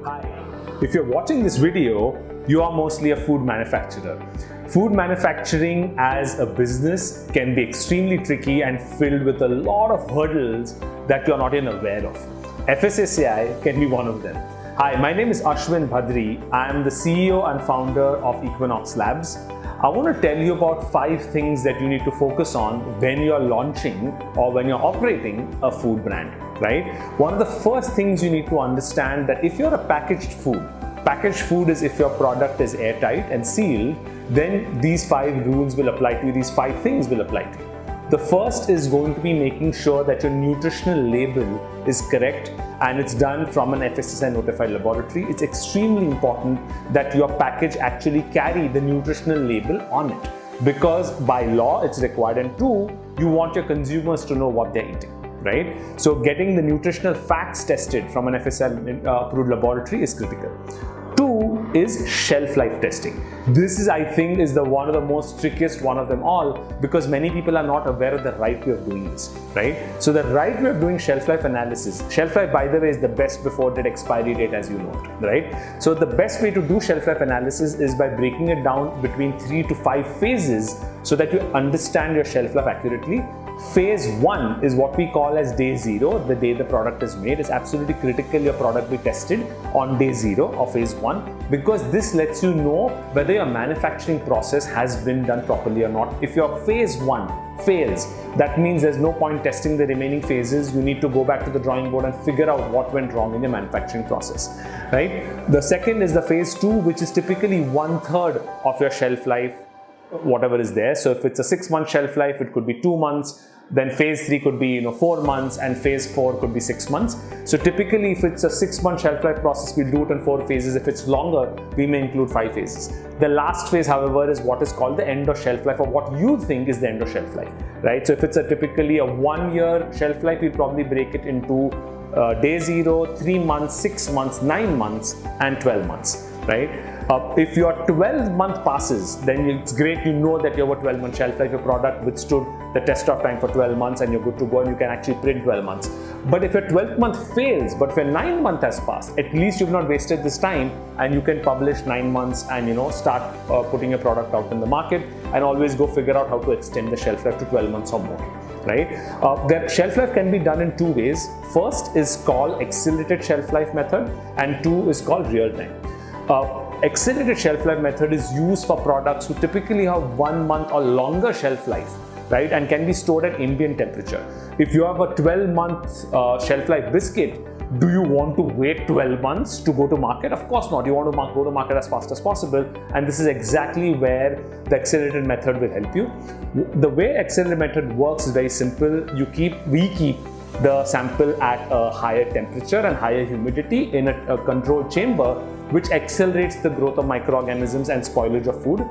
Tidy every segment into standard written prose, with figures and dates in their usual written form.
Hi, if you're watching this video, you are mostly a food manufacturer. Food manufacturing as a business can be extremely tricky and filled with a lot of hurdles that you're not even aware of. FSSAI can be one of them. Hi, my name is Ashwin Bhadri. I am the CEO and founder of Equinox Labs. I want to tell you about 5 things that you need to focus on when you're launching or when you're operating a food brand, right? One of the first things you need to understand that if you're a packaged food is if your product is airtight and sealed, then these 5 rules will apply to you, these 5 things will apply to you. The first is going to be making sure that your nutritional label is correct and it's done from an FSSAI notified laboratory. It's extremely important that your package actually carry the nutritional label on it, because by law it's required, and 2, you want your consumers to know what they're eating, right? So getting the nutritional facts tested from an FSSAI approved laboratory is critical. 2 is shelf life testing. This is, I think, is one of the most trickiest one of them all, because many people are not aware of the right way of doing this, right? So the right way of doing shelf life analysis, shelf life, by the way, is the best before date expiry date, as you know, right? So the best way to do shelf life analysis is by breaking it down between 3 to 5 phases so that you understand your shelf life accurately. Phase 1 is what we call as day 0, the day the product is made. It's absolutely critical your product be tested on day 0 of phase 1, because this lets you know whether your manufacturing process has been done properly or not. If your phase 1 fails, that means there's no point testing the remaining phases. You need to go back to the drawing board and figure out what went wrong in your manufacturing process, right? The second is the phase 2, which is typically 1/3 of your shelf life, whatever is there. So if it's a 6-month shelf life, it could be 2 months. Then phase 3 could be 4 months, and phase 4 could be 6 months. So typically, if it's a 6-month shelf life process, we do it in 4 phases. If it's longer, we may include 5 phases. The last phase, however, is what is called the end of shelf life, or what you think is the end of shelf life, right? So if it's typically a 1-year shelf life, we probably break it into day 0, 3 months, 6 months, 9 months, and 12 months, right? If your 12-month passes, then it's great. You know that you have a 12-month shelf life. Your product withstood the test of time for 12 months and you're good to go, and you can actually print 12 months. But if your 12th month fails, but if your 9th month has passed, at least you've not wasted this time, and you can publish 9 months and start putting your product out in the market, and always go figure out how to extend the shelf life to 12 months or more, right? The shelf life can be done in 2 ways. First is called accelerated shelf life method, and 2 is called real time. Accelerated shelf life method is used for products who typically have 1 month or longer shelf life, right, and can be stored at ambient temperature. If you have a 12-month shelf life biscuit, do you want to wait 12 months to go to market? Of course not. You want to go to market as fast as possible, and this is exactly where the accelerated method will help you. The way accelerated method works is very simple. We keep the sample at a higher temperature and higher humidity in a controlled chamber, which accelerates the growth of microorganisms and spoilage of food.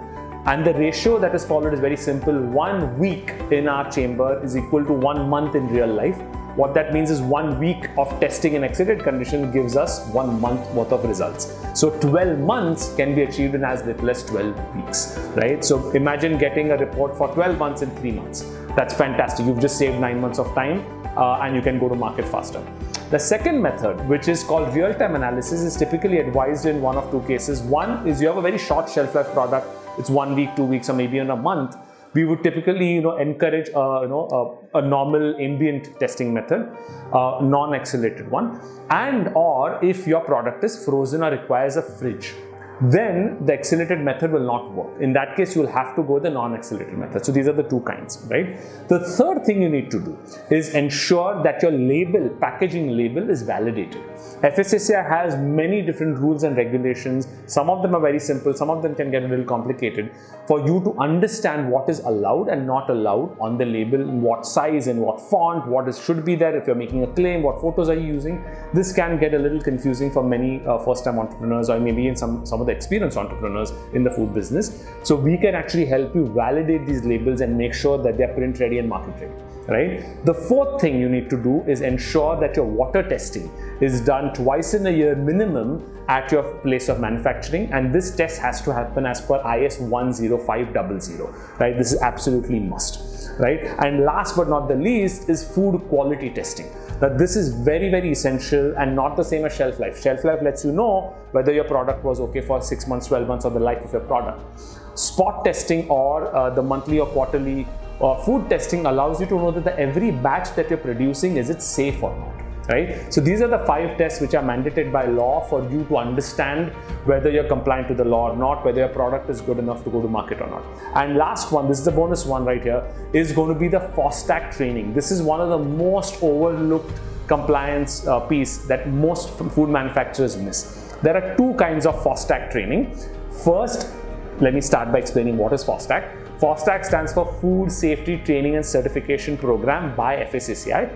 And the ratio that is followed is very simple. 1 week in our chamber is equal to 1 month in real life. What that means is 1 week of testing in accelerated condition gives us 1 month worth of results. So 12 months can be achieved in as little as 12 weeks, right? So imagine getting a report for 12 months in 3 months. That's fantastic. You've just saved 9 months of time, and you can go to market faster. The second method, which is called real-time analysis, is typically advised in 1 of 2 cases. One is you have a very short shelf life product. It's 1 week, 2 weeks, or maybe in a month. We would typically, encourage a normal ambient testing method, non-accelerated one, and or if your product is frozen or requires a fridge, then the accelerated method will not work. In that case, you will have to go the non-accelerated method. So these are the 2 kinds, right? The third thing you need to do is ensure that your label, packaging label, is validated. FSSAI has many different rules and regulations. Some of them are very simple, some of them can get a little complicated. For you to understand what is allowed and not allowed on the label, in what size, in what font, should be there, if you're making a claim, what photos are you using, this can get a little confusing for many first-time entrepreneurs, or maybe in some of the experienced entrepreneurs in the food business. So we can actually help you validate these labels and make sure that they're print ready and market ready. right? The fourth thing you need to do is ensure that your water testing is done twice in a year minimum at your place of manufacturing, and this test has to happen as per IS 10500, right? This is absolutely must, right? And last but not the least is food quality testing. Now this is very, very essential and not the same as shelf life. Shelf life lets you know whether your product was okay for 6 months, 12 months, or the life of your product. Spot testing or the monthly or quarterly food testing allows you to know that every batch that you're producing, is it safe or not, right? So these are the 5 tests which are mandated by law for you to understand whether you're compliant to the law or not, whether your product is good enough to go to market or not. And last one, this is the bonus one right here, is going to be the Fostac training. This is one of the most overlooked compliance piece that most food manufacturers miss. There are 2 kinds of Fostac training. First, let me start by explaining what is Fostac. Fostac stands for Food Safety Training and Certification Program by FSSAI.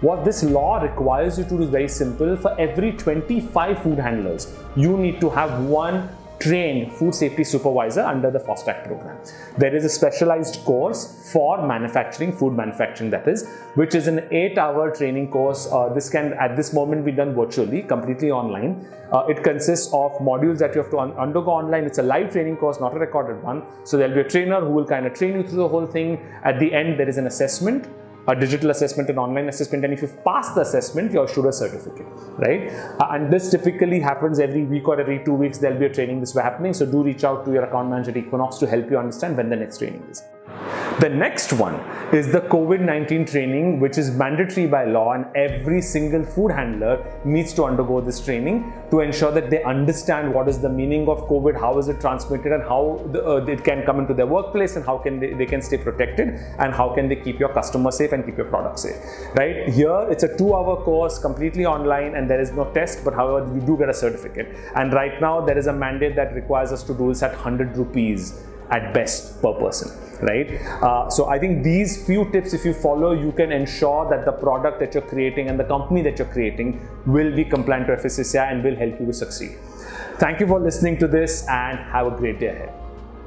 What this law requires you to do is very simple. For every 25 food handlers, you need to have 1 trained food safety supervisor under the Fostac program. There is a specialized course for manufacturing, food manufacturing that is, which is an 8-hour training course. This can at this moment be done virtually, completely online. It consists of modules that you have to undergo online. It's a live training course, not a recorded one. So there'll be a trainer who will kind of train you through the whole thing. At the end, there is an assessment, a digital assessment, an online assessment, and if you pass the assessment, you're issued a certificate, right? And this typically happens every week or every 2 weeks. There'll be a training this way happening. So do reach out to your account manager at Equinox to help you understand when the next training is. The next one is the COVID-19 training, which is mandatory by law, and every single food handler needs to undergo this training to ensure that they understand what is the meaning of COVID, how is it transmitted, and how it can come into their workplace, and how can they can stay protected, and how can they keep your customer safe and keep your product safe, right? Here, it's a 2-hour course, completely online, and there is no test, but however, you do get a certificate. And right now, there is a mandate that requires us to do this at 100 rupees at best per person, right? So I think these few tips, if you follow, you can ensure that the product that you're creating and the company that you're creating will be compliant to FSSAI and will help you to succeed. Thank you for listening to this, and have a great day ahead.